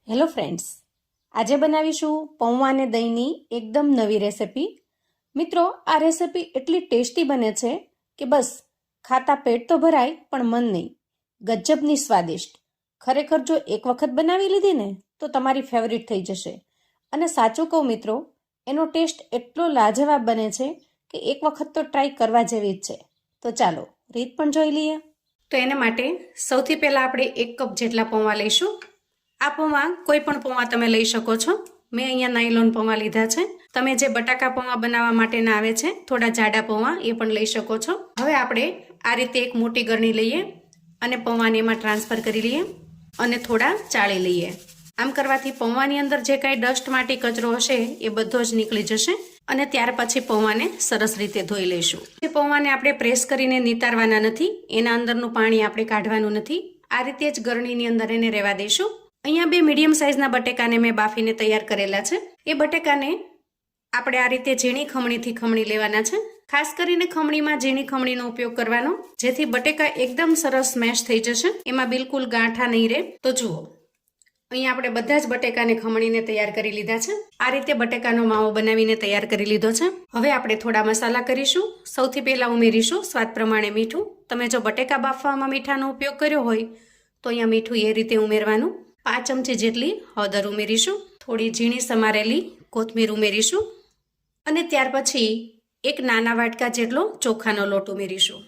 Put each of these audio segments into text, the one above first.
Hello friends, આજે બનાવીશું પૌવા અને દહીંની એકદમ નવી રેસિપી. મિત્રો, આ રેસિપી એટલી ટેસ્ટી બને છે કે બસ ખાતા પેટ તો ભરાય પણ મન નહીં. ગજબની સ્વાદિષ્ટ. ખરેખર જો એક વખત બનાવી લીધી ને તો તમારી ફેવરિટ થઈ જશે. અને સાચું કહું મિત્રો, એનો ટેસ્ટ એટલો લાજવાબ બને છે કે એક વખત તો ટ્રાય કરવા જેવી જ છે. તો ચાલો રીત પણ જોઈ લઈએ. તો એના માટે સૌથી પહેલાં આપણે 1 કપ જેટલા પૌવા લઈશું. આ પૌવા કોઈ પણ પૌવા તમે લઈ શકો છો. મેં અહીંયા નાયલોન પૌવા લીધા છે. તમે જે બટાકા પૌવા બનાવવા માટેના આવે છે થોડા જાડા પૌવા, એ પણ લઈ શકો છો. હવે આપણે આ રીતે એક મોટી ગરણી લઈએ અને પૌવાને એમાં ટ્રાન્સફર કરી લઈએ અને થોડા ચાળી લઈએ. આમ કરવાથી પૌવાની અંદર જે કાંઈ ડસ્ટ માટી કચરો હશે એ બધો જ નીકળી જશે. અને ત્યાર પછી પૌવાને સરસ રીતે ધોઈ લઈશું. એ પૌવાને આપણે પ્રેસ કરીને નિતારવાના નથી, એના અંદરનું પાણી આપણે કાઢવાનું નથી. આ રીતે જ ગરણીની અંદર એને રહેવા દઈશું. અહીંયા 2 મીડિયમ સાઇઝના બટેકાને મેં બાફીને તૈયાર કરેલા છે. એ બટેકાને આપણે આ રીતે ઝીણી ખમણીથી ખમણી લેવાના છે. ખાસ કરીને ખમણીમાં ઝીણી ખમણીનો ઉપયોગ કરવાનો, જેથી બટેકા એકદમ સરસ સ્મેશ થઈ જશે, એમાં બિલકુલ ગાંઠા નહીં રહે. તો જુઓ, અહીંયા આપણે બધા જ બટેકાને ખમણીને તૈયાર કરી લીધા છે. આ રીતે બટેકાનો માવો બનાવીને તૈયાર કરી લીધો છે. હવે આપણે થોડા મસાલા કરીશું. સૌથી પહેલા ઉમેરીશું સ્વાદ પ્રમાણે મીઠું. તમે જો બટેકા બાફવામાં મીઠાનો ઉપયોગ કર્યો હોય તો અહીંયા મીઠું એ રીતે ઉમેરવાનું. 5 ચમચી જેટલી હળદર ઉમેરીશું. થોડી ઝીણી સમારેલી કોથમીર ઉમેરીશું અને ત્યાર પછી 1 નાના વાટકા જેટલો ચોખાનો લોટ ઉમેરીશું.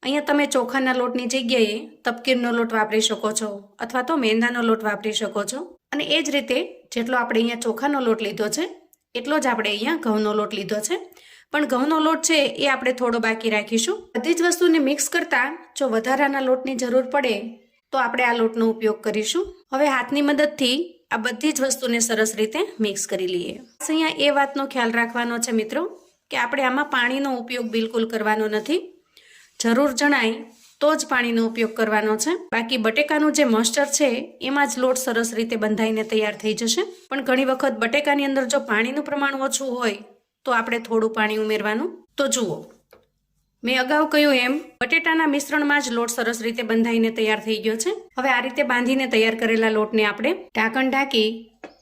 અહીંયા તમે ચોખાના લોટની જગ્યાએ તપકીરનો લોટ વાપરી શકો છો અથવા તો મેંદાનો લોટ વાપરી શકો છો. અને એ જ રીતે જેટલો આપણે અહીંયા ચોખાનો લોટ લીધો છે એટલો જ આપણે અહીંયા ઘઉંનો લોટ લીધો છે. પણ ઘઉંનો લોટ છે એ આપણે થોડો બાકી રાખીશું. બધી જ વસ્તુને મિક્સ કરતા જો વધારાના લોટની જરૂર પડે તો આપણે આ લોટનો ઉપયોગ કરીશું. હવે હાથની મદદથી આ બધી જ વસ્તુને સરસ રીતે મિક્સ કરી લઈએ. અહીંયા એ વાતનો ખ્યાલ રાખવાનો છે મિત્રો કે આપણે આમાં પાણીનો ઉપયોગ બિલકુલ કરવાનો નથી. જરૂર જણાય તો જ પાણીનો ઉપયોગ કરવાનો છે. બાકી બટેકાનું જે મોઇસ્ચર છે એમાં જ લોટ સરસ રીતે બંધાઈને તૈયાર થઈ જશે. પણ ઘણી વખત બટેકાની અંદર જો પાણીનું પ્રમાણ ઓછું હોય તો આપણે થોડું પાણી ઉમેરવાનું. તો જુઓ, મેં અગાઉ કહ્યું એમ બટેટાના મિશ્રણમાં જ લોટ સરસ રીતે બંધાઈને તૈયાર થઈ ગયો છે. હવે આ રીતે બાંધીને તૈયાર કરેલા લોટને આપણે ઢાંકણ ઢાંકી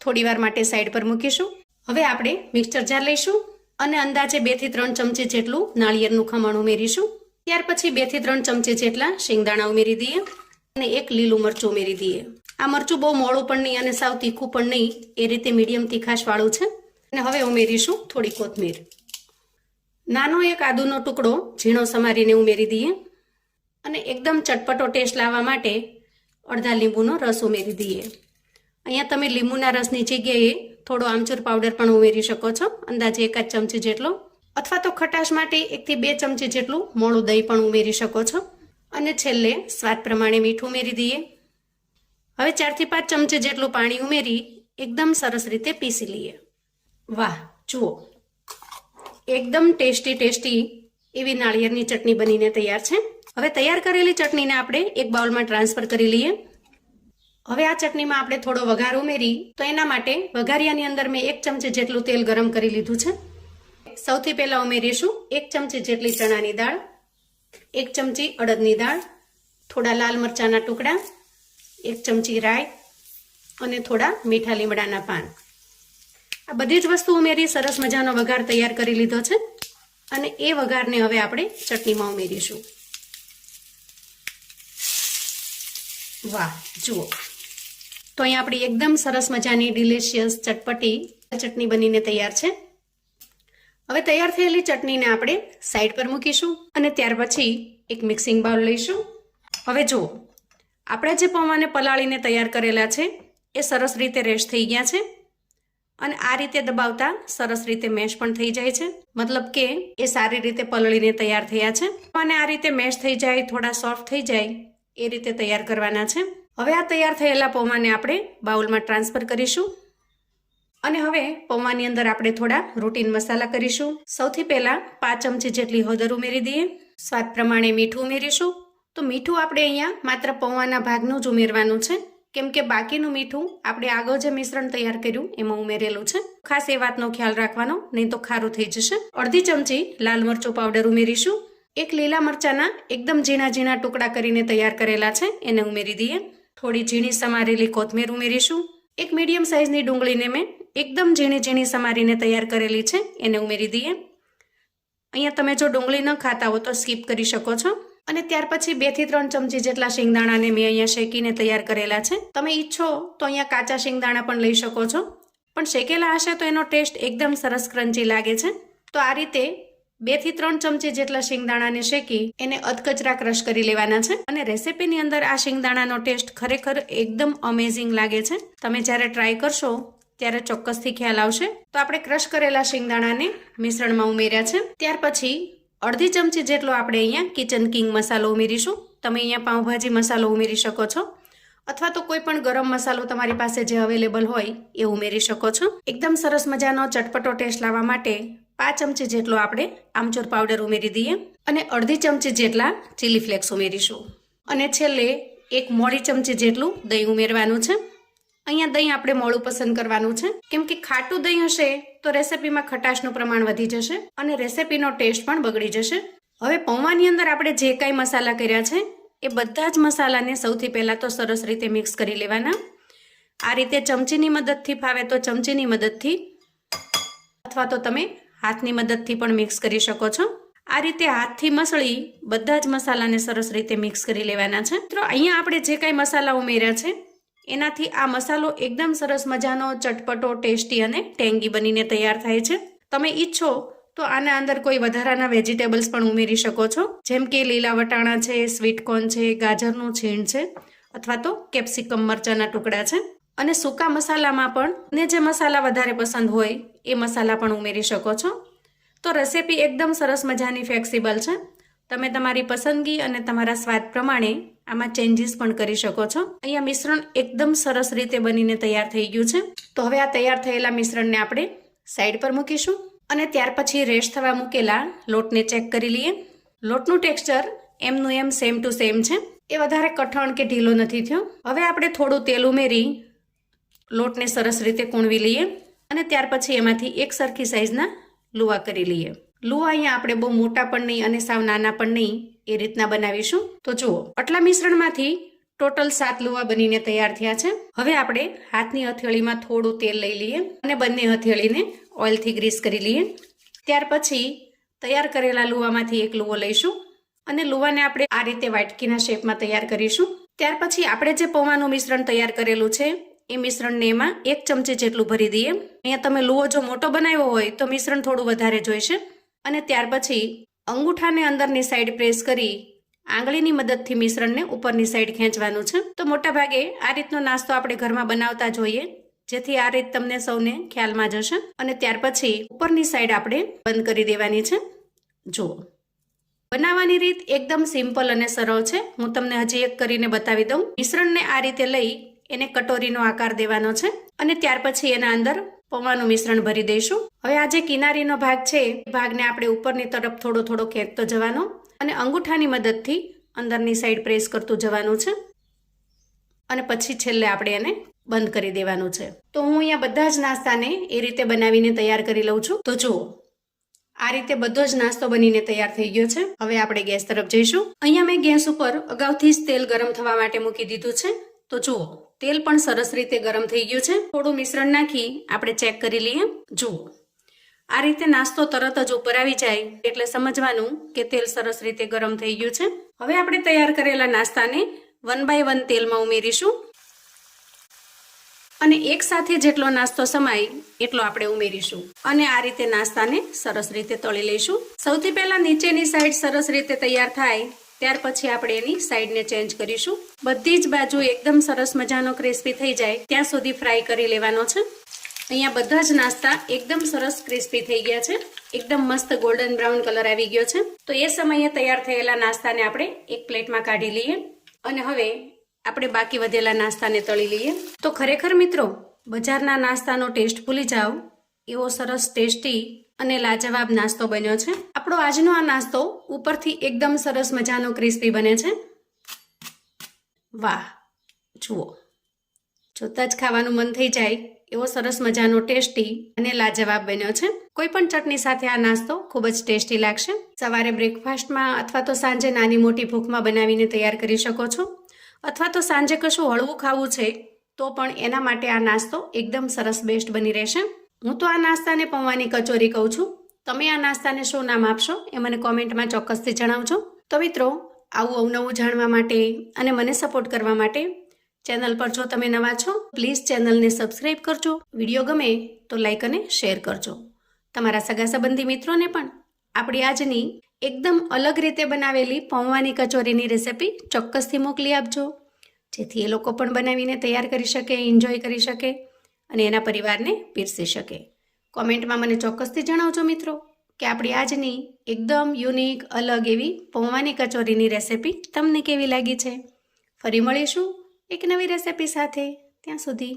થોડી વાર માટે સાઈડ પર મૂકીશું. હવે આપણે મિક્સર જાર લઈશું અને અંદાજે 2 થી 3 ચમચી જેટલું નાળિયેરનું ખમણ ઉમેરીશું. ત્યાર પછી 2 થી 3 ચમચી જેટલા શેંગદાણા ઉમેરી દઈએ અને 1 લીલું મરચું ઉમેરી દઈએ. આ મરચું બહુ મોડું પણ નહીં અને સાવ તીખું પણ નહીં, એ રીતે મીડિયમ તીખાશ વાળું છે. અને હવે ઉમેરીશું થોડી કોથમીર. નાનો 1 આદુનો ટુકડો ઝીણો સમારીને ઉમેરી દઈએ અને એકદમ ચટપટો ટેસ્ટ લાવવા માટે અડધા લીંબુનો રસ ઉમેરી દઈએ. અહીંયા તમે લીંબુના રસની જગ્યાએ થોડો આમચૂર પાવડર પણ ઉમેરી શકો છો, અંદાજે 1 જ ચમચી જેટલો. અથવા તો ખટાશ માટે 1 થી 2 ચમચી જેટલું મોળું દહીં પણ ઉમેરી શકો છો. અને છેલ્લે સ્વાદ પ્રમાણે મીઠું ઉમેરી દઈએ. હવે 4 થી 5 ચમચી જેટલું પાણી ઉમેરી એકદમ સરસ રીતે પીસી લઈએ. વાહ, જુઓ, એકદમ ટેસ્ટી એવી નાળિયેરની ચટણી બનીને તૈયાર છે. હવે તૈયાર કરેલી ચટણીને આપણે એક બાઉલમાં ટ્રાન્સફર કરી લઈએ. હવે આ ચટણીમાં આપણે થોડો વઘાર ઉમેરી, તો એના માટે વઘારિયાની અંદર મેં 1 ચમચી જેટલું તેલ ગરમ કરી લીધું છે. સૌથી પહેલા ઉમેરીશું 1 ચમચી જેટલી ચણાની દાળ, 1 ચમચી અડદની દાળ, થોડા લાલ મરચાના ટુકડા, 1 ચમચી રાઈ અને થોડા મીઠા લીમડાના પાન. આ બધી જ વસ્તુ ઉમેરી સરસ મજાનો વઘાર તૈયાર કરી લીધો છે. અને એ વઘારને હવે આપણે ચટણીમાં ઉમેરીશું. વાહ, જુઓ, તો અહીંયા આપણી એકદમ સરસ મજાની ડિલિશિયસ ચટપટી ચટણી બનીને તૈયાર છે. હવે તૈયાર થયેલી ચટણીને આપણે સાઈડ પર મૂકીશું અને ત્યાર પછી એક મિક્સિંગ બાઉલ લઈશું. હવે જુઓ, આપણે જે પૌવાને પલાળીને તૈયાર કરેલા છે એ સરસ રીતે રેસ્ટ થઈ ગયા છે અને આ રીતે દબાવતા સરસ રીતે મેશ પણ થઈ જાય છે. મતલબ કે એ સારી રીતે પલળીને તૈયાર થયા છે. અને આ રીતે મેશ થઈ જાય, થોડા સોફ્ટ થઈ જાય એ રીતે તૈયાર કરવાના છે. હવે આ તૈયાર થયેલા પૌવાને આપણે બાઉલમાં ટ્રાન્સફર કરીશું અને હવે પૌવાની અંદર આપણે થોડા રૂટીન મસાલા કરીશું. સૌથી પહેલા 5 ચમચી જેટલી હળદર ઉમેરી દઈએ. સ્વાદ પ્રમાણે મીઠું ઉમેરીશું. તો મીઠું આપણે અહીંયા માત્ર પૌવાના ભાગનું જ ઉમેરવાનું છે, કેમ કે બાકીનું મીઠું આપણે આગળ જે મિશ્રણ તૈયાર કર્યું એમાં ઉમેરેલું છે. ખાસ એ વાતનો ખ્યાલ રાખવાનો, નહીં તો ખારું થઈ જશે. અડધી ચમચી લાલ મરચું પાવડર ઉમેરીશું. 1 લીલા મરચાના એકદમ ઝીણા ટુકડા કરીને તૈયાર કરેલા છે એને ઉમેરી દઈએ. થોડી ઝીણી સમારેલી કોથમીર ઉમેરીશું. એક મીડિયમ સાઇઝની ડુંગળીને મેં એકદમ ઝીણી ઝીણી સમારીને તૈયાર કરેલી છે, એને ઉમેરી દઈએ. અહીંયા તમે જો ડુંગળી ન ખાતા હો તો સ્કીપ કરી શકો છો. અને ત્યાર પછી 2 થી 3 ચમચી જેટલા શિંગદાણાને મેં અહીંયા શેકીને તૈયાર કરેલા છે. તમે ઈચ્છો તો અહીંયા કાચા શિંગદાણા પણ લઈ શકો છો, પણ શેકેલા હશે તો એનો ટેસ્ટ એકદમ સરસ ક્રન્ચી લાગે છે. તો આ રીતે 2 થી 3 ચમચી જેટલા શિંગદાણાને શેકી એને અધકચરા ક્રશ કરી લેવાના છે. અને રેસીપીની અંદર આ શિંગદાણાનો ટેસ્ટ ખરેખર એકદમ અમેઝિંગ લાગે છે. તમે જ્યારે ટ્રાય કરશો ત્યારે ચોક્કસથી ખ્યાલ આવશે. તો આપણે ક્રશ કરેલા શિંગદાણાને મિશ્રણમાં ઉમેર્યા છે. ત્યાર પછી અડધી ચમચી જેટલો આપણે અહીંયા કિચન કિંગ મસાલો ઉમેરીશું. તમે અહીંયા પાઉંભાજી મસાલો ઉમેરી શકો છો, અથવા તો કોઈ પણ ગરમ મસાલો તમારી પાસે જે અવેલેબલ હોય એ ઉમેરી શકો છો. એકદમ સરસ મજાનો ચટપટો ટેસ્ટ લાવવા માટે 5 ચમચી જેટલો આપણે આમચૂર પાવડર ઉમેરી દઈએ અને અડધી ચમચી જેટલા ચીલી ફ્લેક્સ ઉમેરીશું. અને છેલ્લે 1 મોટી ચમચી જેટલું દહીં ઉમેરવાનું છે. અહીંયા દહીં આપણે મોળું પસંદ કરવાનું છે, કેમ કે ખાટું દહીં હશે તો રેસીપીમાં ખટાશનું પ્રમાણ વધી જશે અને રેસીપીનો ટેસ્ટ પણ બગડી જશે. હવે પૌવાની અંદર આપણે જે કાંઈ મસાલા કર્યા છે એ બધા જ મસાલાને સૌથી પહેલાં તો સરસ રીતે મિક્સ કરી લેવાના. આ રીતે ચમચીની મદદથી ફાવે તો ચમચીની મદદથી, અથવા તો તમે હાથની મદદથી પણ મિક્સ કરી શકો છો. આ રીતે હાથથી મસળી બધા જ મસાલાને સરસ રીતે મિક્સ કરી લેવાના છે. તો અહીંયા આપણે જે કાંઈ મસાલા ઉમેર્યા છે એનાથી આ મસાલો એકદમ સરસ મજાનો ચટપટો, ટેસ્ટી અને ટેંગી બનીને તૈયાર થાય છે. તમે ઈચ્છો તો આના અંદર કોઈ વધારાના વેજીટેબલ્સ પણ ઉમેરી શકો છો, જેમ કે લીલા વટાણા છે, સ્વીટ કોર્ન છે, ગાજરનું છીણ છે, અથવા તો કેપ્સિકમ મરચાના ટુકડા છે. અને સૂકા મસાલામાં પણ ને જે મસાલા વધારે પસંદ હોય એ મસાલા પણ ઉમેરી શકો છો. તો રેસીપી એકદમ સરસ મજાની ફ્લેક્સિબલ છે. તમે તમારી પસંદગી અને તમારા સ્વાદ પ્રમાણે આમાં ચેન્જીસ પણ કરી શકો છો. અહીંયા મિશ્રણ એકદમ સરસ રીતે બનીને તૈયાર થઈ ગયું છે. તો હવે આ તૈયાર થયેલા મિશ્રણને આપણે સાઈડ પર મૂકીશું અને ત્યાર પછી રેસ્ટ થવા મૂકેલા લોટને ચેક કરી લઈએ. લોટનું ટેક્સચર એમનું એમ સેમ ટુ સેમ છે, એ વધારે કઠણ કે ઢીલો નથી થયો. હવે આપણે થોડું તેલ ઉમેરી લોટને સરસ રીતે કૂણવી લઈએ અને ત્યાર પછી એમાંથી એક સરખી સાઈઝના લુવા કરી લઈએ. લુવા અહીંયા આપણે બહુ મોટા પણ નહીં અને સાવ નાના પણ નહીં એ રીતના બનાવીશું. તો જુઓ, આટલા મિશ્રણમાંથી ટોટલ 7 લુવા બનીને તૈયાર થયા છે. હવે આપણે હાથની હથેળીમાં થોડું તેલ લઈ લઈએ અને બંને હથેળીને ઓઇલથી ગ્રીસ કરી લઈએ. ત્યાર પછી તૈયાર કરેલા લુવામાંથી એક લુવો લઈશું અને લુવાને આપણે આ રીતે વાટકીના શેપમાં તૈયાર કરીશું. ત્યાર પછી આપણે જે પૌવાનું મિશ્રણ તૈયાર કરેલું છે એ મિશ્રણને એમાં 1 ચમચી જેટલું ભરી દઈએ. અહીંયા તમે લુવો જો મોટો બનાવ્યો હોય તો મિશ્રણ થોડું વધારે જોઈશે. અને ત્યાર પછી અંગૂઠાને અંદરની સાઈડ પ્રેસ કરી આંગળીની મદદથી મિશ્રણને ઉપરની સાઈડ ખેંચવાનું છે. તો મોટા ભાગે આ રીતનો નાસ્તો આપણે ઘરમાં બનાવતા જોઈએ, જેથી આ રીત તમને સૌને ખ્યાલમાં જશે. અને ત્યાર પછી ઉપરની સાઈડ આપણે બંધ કરી દેવાની છે. જુઓ, બનાવવાની રીત એકદમ સિમ્પલ અને સરળ છે. હું તમને હજી એક કરીને બતાવી દઉં. મિશ્રણને આ રીતે લઈ એને કટોરીનો આકાર દેવાનો છે અને ત્યાર પછી એના અંદર પૌવાનું મિશ્રણ ભરી દઈશું. હવે આ જે કિનારીનો ભાગ છે એ ભાગને આપણે ઉપરની તરફ થોડો થોડો ખેંચતો જવાનો અને અંગૂઠાની મદદથી અંદરની સાઈડ પ્રેસ કરતું જવાનું છે અને પછી છેલ્લે આપણે એને બંધ કરી દેવાનું છે. તો હું અહીંયા બધા જ નાસ્તાને એ રીતે બનાવીને તૈયાર કરી લઉં છું. તો જુઓ, આ રીતે બધો જ નાસ્તો બનીને તૈયાર થઈ ગયો છે. હવે આપણે ગેસ તરફ જઈશું. અહીંયા મેં ગેસ ઉપર અગાઉથી જ તેલ ગરમ થવા માટે મૂકી દીધું છે. તો જુઓ, તેલ પણ સરસ રીતે ગરમ થઈ ગયું છે. થોડું મિશ્રણ નાખી આપણે ચેક કરી લઈએ. જુઓ, આ રીતે નાસ્તો તરત જ ઉપર આવી જાય એટલે સમજવાનું કે તેલ સરસ રીતે ગરમ થઈ ગયું છે. હવે આપણે તૈયાર કરેલા નાસ્તાને 1 બાય 1 તેલમાં ઉમેરીશું અને એક સાથે જેટલો નાસ્તો સમાય એટલો આપણે ઉમેરીશું અને આ રીતે નાસ્તાને સરસ રીતે તળી લઈશું. સૌથી પહેલા નીચેની સાઈડ સરસ રીતે તૈયાર થાય ત્યાર પછી આપણે એની સાઈડને ચેન્જ કરીશું. બધી જ બાજુ એકદમ સરસ મજાનો ક્રિસ્પી થઈ જાય ત્યાં સુધી ફ્રાય કરી લેવાનો છે. અહીંયા બધા જ નાસ્તા એકદમ સરસ ક્રિસ્પી થઈ ગયા છે. એકદમ મસ્ત ગોલ્ડન બ્રાઉન કલર આવી ગયો છે. તો એ સમયે તૈયાર થયેલા નાસ્તાને આપણે એક પ્લેટમાં કાઢી લઈએ અને હવે આપણે બાકી વધેલા નાસ્તાને તળી લઈએ. તો ખરેખર મિત્રો, બજારના નાસ્તાનો ટેસ્ટ ભૂલી જાઓ એવો સરસ ટેસ્ટી અને લાજવાબ નાસ્તો બન્યો છે. આપણો આજનો આ નાસ્તો ઉપરથી એકદમ સરસ મજાનો ક્રિસ્પી બને છે. વાહ, જુઓ, જોતા જ ખાવાનું મન થઈ જાય એવો સરસ મજાનો ટેસ્ટી અને લાજવાબ બન્યો છે. કોઈ પણ ચટણી સાથે આ નાસ્તો ખૂબ જ ટેસ્ટી લાગશે. સવારે બ્રેકફાસ્ટમાં અથવા તો સાંજે નાની મોટી ભૂખમાં બનાવીને તૈયાર કરી શકો છો. અથવા તો સાંજે કશું હળવું ખાવું છે તો પણ એના માટે આ નાસ્તો એકદમ સરસ બેસ્ટ બની રહેશે. હું તો આ નાસ્તાને પૌવાની કચોરી કહું છું. તમે આ નાસ્તાને શું નામ આપશો એ મને કોમેન્ટમાં ચોક્કસથી જણાવજો. તો મિત્રો, આવું અવનવું જાણવા માટે અને મને સપોર્ટ કરવા માટે ચેનલ પર જો તમે નવા છો પ્લીઝ ચેનલને સબસ્ક્રાઈબ કરજો. વિડીયો ગમે તો લાઈક અને શેર કરજો. તમારા સગા સંબંધી મિત્રોને પણ આપણી આજની એકદમ અલગ રીતે બનાવેલી પૌવાની કચોરીની રેસિપી ચોક્કસથી મોકલી આપજો, જેથી એ લોકો પણ બનાવીને તૈયાર કરી શકે, એન્જોય કરી શકે અને એના પરિવારને પીરસી શકે. કોમેન્ટમાં મને ચોક્કસથી જણાવજો મિત્રો કે આપણી આજની એકદમ યુનિક અલગ એવી પૌવાની કચોરીની રેસિપી તમને કેવી લાગી છે. ફરી મળીશું એક નવી રેસિપી સાથે. ત્યાં સુધી